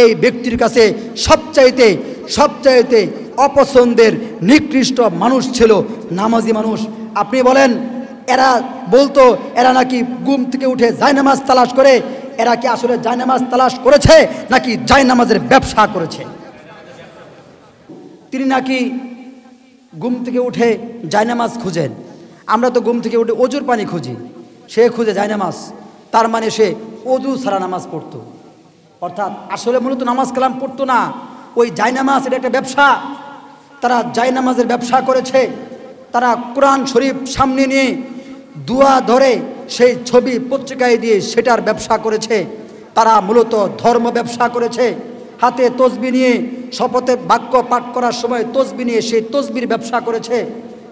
এই ব্যক্তির কাছে সবচাইতে অপছন্দের নিকৃষ্ট মানুষ ছিল নামাজি মানুষ। আপনি বলেন, এরা বলতো এরা নাকি ঘুম থেকে উঠে জায়নামাজ তালাশ করে, এরা কি আসলে জায়নামাজ তালাশ করেছে নাকি জায়নামাজের ব্যবসা করেছে? তিনি নাকি ঘুম থেকে উঠে জায়নামাজ খুঁজেন, আমরা তো ঘুম থেকে উঠে অজুর পানি খুঁজি, সে খুঁজে জায়নামাজ, তার মানে সে অজু ছাড়া নামাজ পড়তো। অর্থাৎ আসলে মূলত নামাজ কালাম পড়তো না, ওই জায়নামাজ এটা একটা ব্যবসা। তারা জায়নামাজের ব্যবসা করেছে, তারা কোরআন শরীফ সামনে নিয়ে দুয়া ধরে সেই ছবি পত্রিকায় দিয়ে সেটার ব্যবসা করেছে। তারা মূলত ধর্ম ব্যবসা করেছে, হাতে তসবি নিয়ে শপথে বাক্য পাঠ করার সময় তসবি নিয়ে সেই তসবির ব্যবসা করেছে।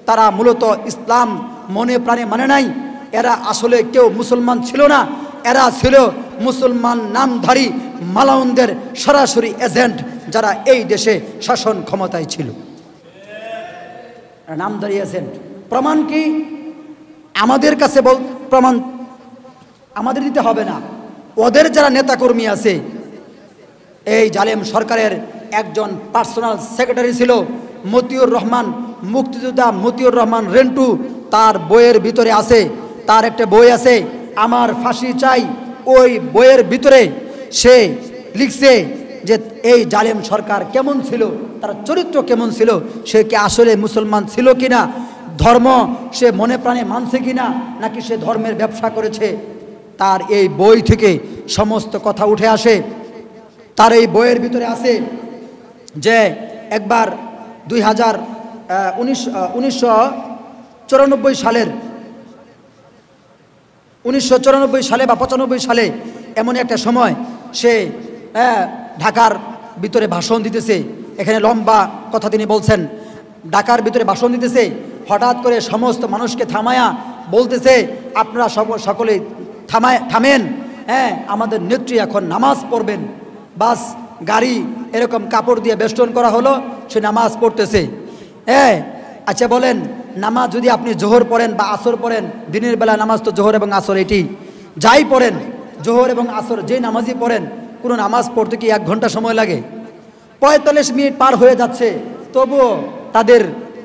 তারা মূলত ইসলাম মনে প্রাণে মানে নাই। এরা আসলে কেউ মুসলমান ছিল না, এরা ছিল মুসলমান নামধারী মালাউনদের সরাসরি এজেন্ট, যারা এই দেশে শাসন ক্ষমতায় ছিল। নামধারী এজেন্ট। প্রমাণ কি? আমাদের কাছে প্রমাণ আমাদের দিতে হবে না, ওদের যারা নেতাকর্মী আছে, এই জালেম সরকারের একজন পার্সোনাল সেক্রেটারি ছিল মতিউর রহমান, মুক্তিযোদ্ধা মতিউর রহমান রেন্টু। তার বইয়ের ভিতরে আছে, তার একটা বই আছে আমার ফাঁসি চাই। ওই বইয়ের ভিতরে সে লিখছে যে এই জালেম সরকার কেমন ছিল, তার চরিত্র কেমন ছিল, সে কি আসলে মুসলমান ছিল কিনা, ধর্ম সে মনে প্রাণে মানছে কিনা, নাকি সে ধর্মের ব্যবসা করেছে। তার এই বই থেকে সমস্ত কথা উঠে আসে। তার এই বইয়ের ভিতরে আছে যে একবার 1994 সালে বা 95 সালে এমন একটা সময় সে ঢাকার ভিতরে ভাষণ দিতেছে। এখানে লম্বা কথা তিনি বলছেন। ঢাকার ভিতরে ভাষণ দিতেছে, হঠাৎ করে সমস্ত মানুষকে থামায়া বলতেছে, আপনারা সকলে থামেন, আমাদের নেত্রী এখন নামাজ পড়বেন। বাস গাড়ি এরকম কাপড় দিয়ে বেষ্টন করা হলো, সে নামাজ পড়তেছে। আচ্ছা বলেন, নামাজ যদি আপনি জোহর পড়েন বা আসর পড়েন, দিনের বেলা নামাজ তো জোহর এবং আসর এটি যাই পড়েন, জোহর এবং আসর যে নামাজই পড়েন, কোনো নামাজ পড়তে কি 1 ঘন্টা সময় লাগে? 45 মিনিট পার হয়ে যাচ্ছে, তবুও তাদের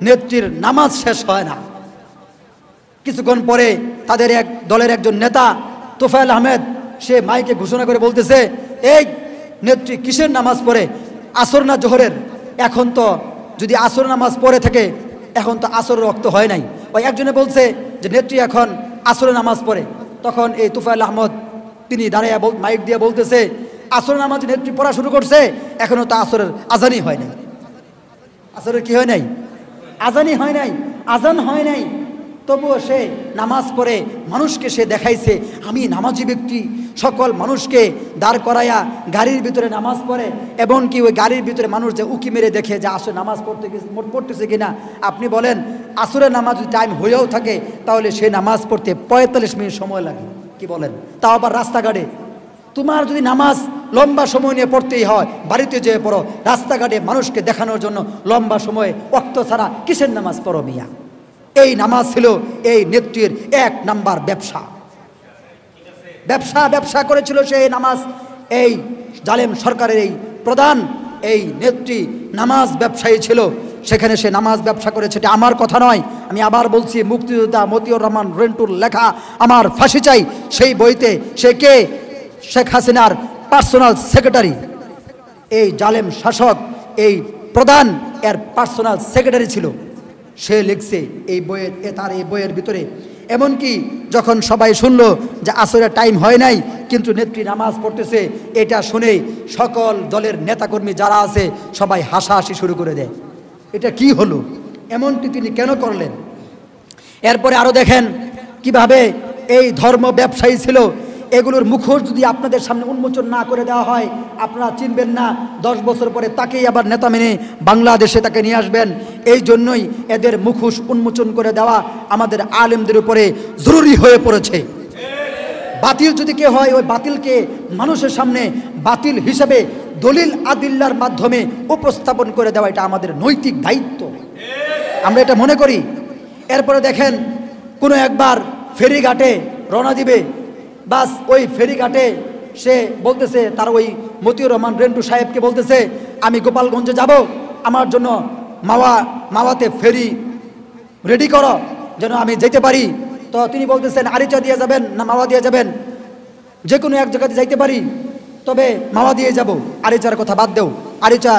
নেত্রীর নামাজ শেষ হয় না। কিছুক্ষণ পরে তাদের এক দলের একজন নেতা তোফায়েল আহমেদ, সে মাইকে ঘোষণা করে বলতেছে, এই নেত্রী কিসের নামাজ পড়ে, আসর না জোহরের? এখন তো যদি আসর নামাজ পড়ে থাকে, এখন তো আসরের রক্ত হয় নাই। ওই একজনে বলছে যে নেত্রী এখন আসরের নামাজ পড়ে। তখন এই তোফায়েল আহমদ তিনি দাঁড়াইয়া মাইক দিয়ে বলতেছে, আসর নামাজ নেত্রী পড়া শুরু করছে, এখনও তো আসরের আজানই হয় নাই। আসরের কি হয় নাই? আজানই হয় নাই, আজান হয় নাই। তবুও সে নামাজ পড়ে মানুষকে সে দেখাইছে আমি নামাজি ব্যক্তি। সকল মানুষকে দাঁড় করাইয়া গাড়ির ভিতরে নামাজ পড়ে, এবং কি ওই গাড়ির ভিতরে মানুষ যে উকি মেরে দেখে যে আসলে নামাজ পড়তেছে কিনা। আপনি বলেন, আসরের নামাজ যদি টাইম হয়েও থাকে, তাহলে সে নামাজ পড়তে 45 মিনিট সময় লাগে। কি বলেন? তাও আবার রাস্তাঘাটে। তোমার যদি নামাজ লম্বা সময় নিয়ে পড়তেই হয়, বাড়িতে যেয়ে পড়ো, রাস্তাঘাটে মানুষকে দেখানোর জন্য লম্বা সময়ে ওয়াক্ত ছাড়া কিসের নামাজ পড়ো মিয়া? এই নামাজ ছিল এই নেত্রীর 1 নাম্বার ব্যবসা। ব্যবসা করেছিল সে নামাজ। এই জালেম সরকারের এই প্রধান এই নেত্রী নামাজ ব্যবসায়ী ছিল, সেখানে সে নামাজ ব্যবসা করেছে। এটা আমার কথা নয়, আমি আবার বলছি, মুক্তিযোদ্ধা মতিউর রহমান রেন্টুর লেখা আমার ফাঁসি চাই সেই বইতে সে কে? শেখ হাসিনার পার্সোনাল সেক্রেটারি। এই জালেম শাসক এই প্রধান এর পার্সোনাল সেক্রেটারি ছিল। সে লিখছে এই বইয়ের, তার এই বইয়ের ভিতরে। এমনকি যখন সবাই শুনলো যে আসরের টাইম হয় নাই কিন্তু নেত্রী নামাজ পড়তেছে, এটা শুনে সকল দলের নেতাকর্মী যারা আছে সবাই হাসাহাসি শুরু করে দেয়। এটা কি হলো? এমনটি তিনি কেন করলেন? এরপরে আরও দেখেন কিভাবে এই ধর্ম ব্যবসায়ী ছিল। এগুলোর মুখোশ যদি আপনাদের সামনে উন্মোচন না করে দেওয়া হয়, আপনারা চিনবেন না। 10 বছর পরে তাকেই আবার নেতা মেনে বাংলাদেশে তাকে নিয়ে আসবেন। এই জন্যই এদের মুখোশ উন্মোচন করে দেওয়া আমাদের আলেমদের উপরে জরুরি হয়ে পড়েছে। বাতিল যদি কে হয়, ওই বাতিলকে মানুষের সামনে বাতিল হিসেবে দলিল আদিল্লার মাধ্যমে উপস্থাপন করে দেওয়া, এটা আমাদের নৈতিক দায়িত্ব, আমরা এটা মনে করি। এরপরে দেখেন, কোনো একবার ফেরিঘাটে রওনা দিবে, বাস ওই ফেরিঘাটে সে বলতেছে তার ওই মতিউর রহমান রেন্টু সাহেবকে বলতেছে, আমি গোপালগঞ্জে যাব, আমার জন্য মাওয়াতে ফেরি রেডি করো যেন আমি যেতে পারি। তো তিনি বলতেছেন, আরিচা দিয়ে যাবেন না মাওয়া দিয়ে যাবেন? যে কোনো এক জায়গাতে যাইতে পারি, তবে মাওয়া দিয়ে যাব, আরিচার কথা বাদ দেও। আরিচা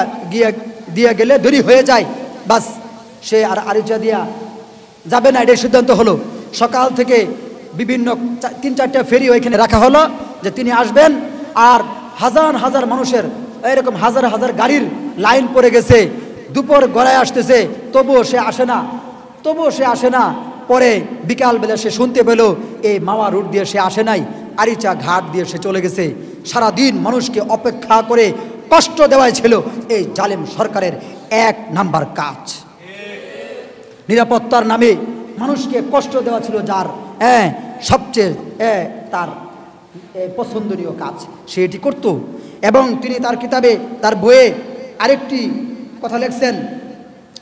দিয়ে গেলে দেরি হয়ে যায়, বাস সে আর আরিচা দিয়া যাবে না, এটাই সিদ্ধান্ত হলো। সকাল থেকে বিভিন্ন 3-4টা ফেরি ওইখানে রাখা হলো যে তিনি আসবেন, আর হাজার হাজার মানুষের এরকম হাজার হাজার গাড়ির লাইন পড়ে গেছে, দুপুর গড়ায় আসতেছে, তবুও সে আসে না। পরে বিকালবেলা সে শুনতে পেল এই মাওয়া রুট দিয়ে সে আসে নাই, আরিচা ঘাট দিয়ে সে চলে গেছে। সারাদিন মানুষকে অপেক্ষা করে কষ্ট দেওয়াই ছিল এই জালেম সরকারের 1 নাম্বার কাজ। নিরাপত্তার নামে মানুষকে কষ্ট দেওয়া ছিল যার সবচেয়ে তার পছন্দনীয় কাজ, সে এটি করত। এবং তিনি তার কিতাবে, তার বইয়ে আরেকটি কথা লিখছেন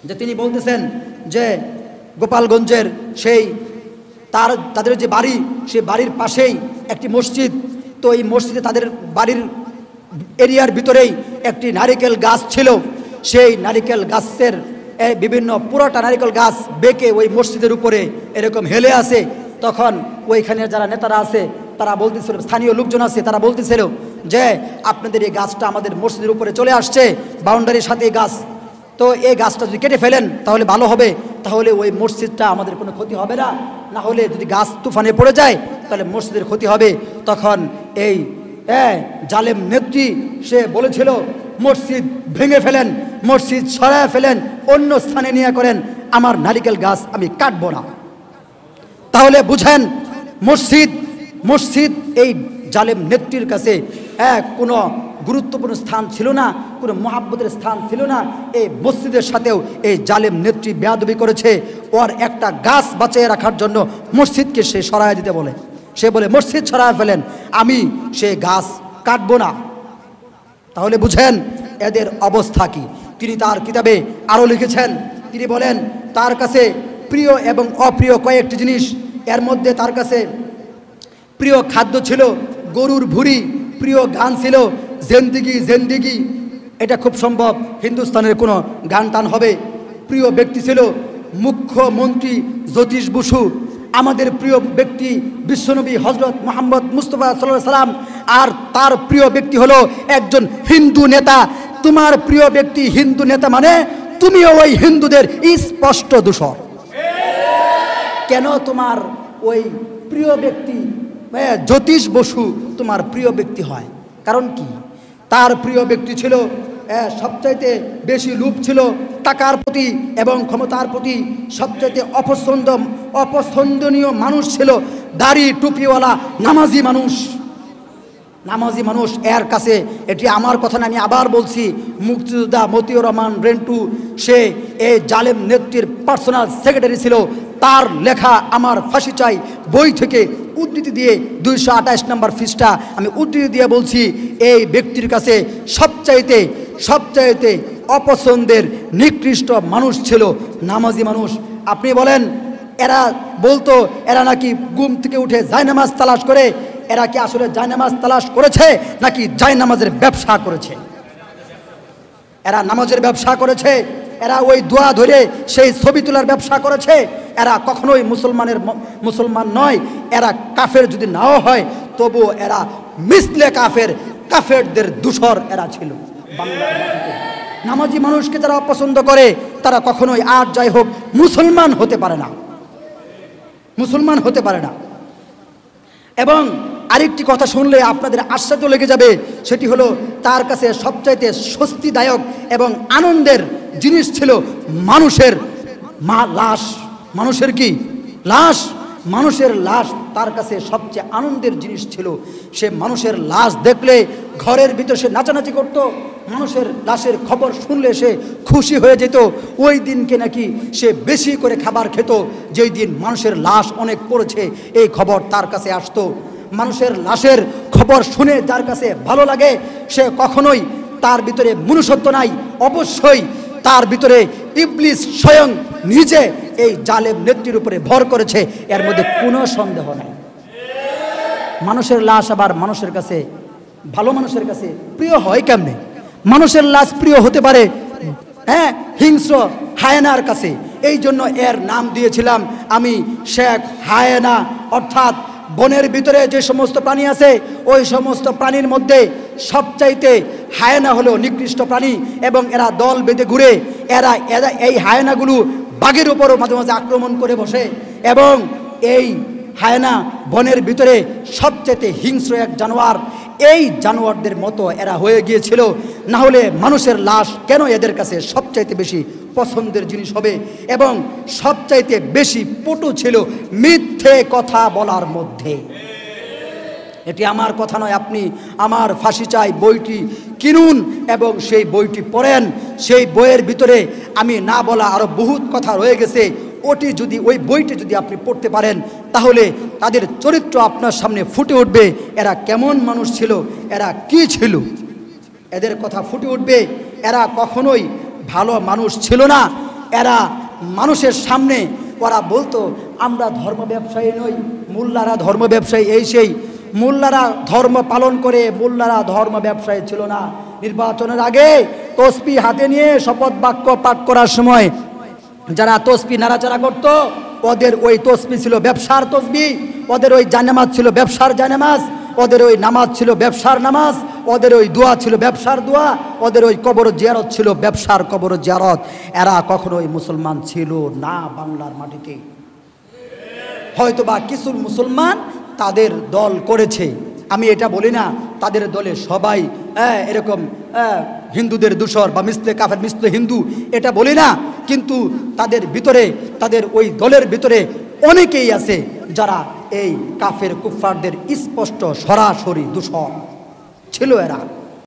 যে তিনি বলতেছেন যে গোপালগঞ্জের সেই তাদের যে বাড়ি, সে বাড়ির পাশেই একটি মসজিদ। তো এই মসজিদে তাদের বাড়ির এরিয়ার ভিতরেই একটি নারিকেল গাছ ছিল। সেই নারিকেল গাছের বিভিন্ন পুরোটা নারিকেল গাছ বেঁকে ওই মসজিদের উপরে এরকম হেলে আছে। তখন ওইখানে যারা নেতারা আছে তারা বলতেছিল, স্থানীয় লোকজন আছে, তারা বলতেছিল যে আপনাদের এই গাছটা আমাদের মসজিদের উপরে চলে আসছে, বাউন্ডারির সাথে এই গাছ, তো এই গাছটা যদি কেটে ফেলেন তাহলে ভালো হবে, তাহলে ওই মসজিদটা আমাদের কোনো ক্ষতি হবে না, না হলে যদি গাছ তুফানে পড়ে যায় তাহলে মসজিদের ক্ষতি হবে। তখন এই জালেম নেত্রী সে বলেছিল, মসজিদ ভেঙে ফেলেন, মসজিদ সরায় ফেলেন, অন্য স্থানে নিয়ে করেন, আমার নারিকেল গাছ আমি কাটবো না। তাহলে বুঝেন মসজিদ এই জালেম নেত্রীর কাছে কোনো গুরুত্বপূর্ণ স্থান ছিল না, কোনো মহাব্বতের স্থান ছিল না। এই মসজিদের সাথেও এই জালেম নেত্রী বেয়াদবি করেছে। ওর একটা গাছ বাঁচিয়ে রাখার জন্য মসজিদকে সে সরায় দিতে বলে, সে বলে মসজিদ সরায় ফেলেন, আমি সে গাছ কাটবো না। তাহলে বুঝেন এদের অবস্থা কি। তিনি তার কিতাবে আরও লিখেছেন, তিনি বলেন তার কাছে প্রিয় এবং অপ্রিয় কয়েকটি জিনিস, এর মধ্যে তার কাছে প্রিয় খাদ্য ছিল গরুর ভুঁড়ি, প্রিয় গান ছিল জেন্দিগি জেন্দিগি, এটা খুব সম্ভব হিন্দুস্তানের কোনো গান টান হবে। প্রিয় ব্যক্তি ছিল মুখ্যমন্ত্রী জ্যোতিষ বসু, আমাদের প্রিয় ব্যক্তি বিশ্বনবী হজরত মোহাম্মদ মুস্তফা সাল্লাল্লাহু আলাইহি সাল্লাম, আর তার প্রিয় ব্যক্তি হলো একজন হিন্দু নেতা। তোমার প্রিয় ব্যক্তি হিন্দু নেতা মানে তুমিও ওই হিন্দুদের স্পষ্ট দূষর। কেন তোমার ওই প্রিয় ব্যক্তি জ্যোতিষ বসু তোমার প্রিয় ব্যক্তি হয়? কারণ কি? তার প্রিয় ব্যক্তি ছিল সবচাইতে বেশি লোভ ছিল টাকার প্রতি এবং ক্ষমতার প্রতি। সবচাইতে অপছন্দনীয় মানুষ ছিল দাড়ি টুপিওয়ালা নামাজি মানুষ। এর কাছে, এটি আমার কথা না, আমি আবার বলছি, মুক্তিযোদ্ধা মতিউর রহমান রেন্টু সে এই জালেম নেত্রীর পার্সোনাল সেক্রেটারি ছিল। তার লেখা আমার ফাঁসি চাই বই থেকে উদ্ধৃতি দিয়ে 228 নম্বর পৃষ্ঠা আমি উদ্ধৃতি দিয়ে বলছি, এই ব্যক্তির কাছে সবচাইতে অপছন্দের নিকৃষ্ট মানুষ ছিল নামাজি মানুষ। আপনি বলেন, এরা বলতো এরা নাকি ঘুম থেকে উঠে জায়নামাজ তালাশ করে, এরা কি আসলে জায়নামাজ তালাশ করেছে নাকি জায়নামাজের ব্যবসা করেছে? এরা নামাজের ব্যবসা করেছে, এরা ওই দোয়া ধরে সেই ছবি তোলার ব্যবসা করেছে। এরা কখনোই মুসলমান নয়, এরা কাফের যদি নাও হয় তবু এরা মিসলে কাফেরদের দূষর এরা ছিল। নামাজি মানুষকে যারা অপছন্দ করে তারা কখনোই আর যাই হোক মুসলমান হতে পারে না। এবং আরেকটি কথা শুনলে আপনাদের আশ্চর্য লেগে যাবে, সেটি হলো তার কাছে সবচাইতে স্বস্তিদায়ক এবং আনন্দের জিনিস ছিল মানুষের লাশ। মানুষের লাশ তার কাছে সবচেয়ে আনন্দের জিনিস ছিল। সে মানুষের লাশ দেখলে ঘরের ভিতর সে নাচানাচি করত, মানুষের লাশের খবর শুনলে সে খুশি হয়ে যেত। ওই দিনকে নাকি সে বেশি করে খাবার খেত যেই দিন মানুষের লাশ অনেক পড়েছে, এই খবর তার কাছে আসতো। মানুষের লাশের খবর শুনে যার কাছে ভালো লাগে সে কখনোই, তার ভিতরে মনুষ্যত্ব নাই, অবশ্যই তার ভিতরে ইবলিস স্বয়ং নিজে এই জালেম নেত্রীর উপরে ভর করেছে, এর মধ্যে কোনো সন্দেহ নাই। মানুষের লাশ আবার মানুষের কাছে ভালো মানুষের কাছে প্রিয় হয় কেমনে? মানুষের লাশ প্রিয় হতে পারে হ্যাঁ হিংস্র হায়নার কাছে। এই জন্য এর নাম দিয়েছিলাম আমি শেখ হায়না, অর্থাৎ বনের ভিতরে যে সমস্ত প্রাণী আছে ওই সমস্ত প্রাণীর মধ্যে সবচাইতে হায়না হলো নিকৃষ্ট প্রাণী, এবং এরা দল বেঁধে ঘুরে। এরা এরা এই হায়নাগুলো বাঘের উপরও মাঝে মাঝে আক্রমণ করে বসে, এবং এই হায়না বনের ভিতরে সবচেয়ে হিংস্র এক জানোয়ার। এই জানোয়ারদের মতো এরা হয়ে গিয়েছিল, না হলে মানুষের লাশ কেন এদের কাছে সবচাইতে বেশি পছন্দের জিনিস হবে? এবং সবচাইতে বেশি পটু ছিল মিথ্যে কথা বলার মধ্যে। এটি আমার কথা নয়, আপনি আমার ফাঁসি চাই বইটি কিনুন এবং সেই বইটি পড়েন। সেই বইয়ের ভিতরে আমি না বলা আরও বহুত কথা রয়ে গেছে। ওই বইটি যদি আপনি পড়তে পারেন তাহলে তাদের চরিত্র আপনার সামনে ফুটে উঠবে। এরা কেমন মানুষ ছিল, এরা কি ছিল, এদের কথা ফুটে উঠবে। এরা কখনোই ভালো মানুষ ছিল না। এরা মানুষের সামনে ওরা বলতো আমরা ধর্ম ব্যবসায়ী নই, মোল্লারা ধর্ম ব্যবসায়ী, এই সেই। মোল্লারা ধর্ম পালন করে, মোল্লারা ধর্ম ব্যবসায়ী ছিল না। নির্বাচনের আগে তসবি হাতে নিয়ে শপথ বাক্য পাঠ করার সময় যারা তসবি নাড়াচাড়া করত, ওদের ওই তসবি ছিল ব্যবসার তসবি, ওদের ওই জানামাজ ছিল ব্যবসার জানামাজ, ওদের ওই নামাজ ছিল ব্যবসার নামাজ, ওদের ওই দোয়া ছিল ব্যবসার দোয়া, ওদের ওই কবর জিয়ারত ছিল ব্যবসার কবর জিয়ারত। এরা কখনোই মুসলমান ছিল না বাংলার মাটিতে। হয়তোবা কিছু মুসলমান তাদের দল করেছে, আমি এটা বলি না তাদের দলে সবাই এরকম হিন্দুদের দূষর বা মিসলে কাফের মিসলে হিন্দু, এটা বলি না। কিন্তু তাদের ভিতরে, তাদের ওই দলের ভিতরে অনেকেই আছে যারা এই কাফের কুফফারদের স্পষ্ট সরাসরি দূষর ছিল এরা।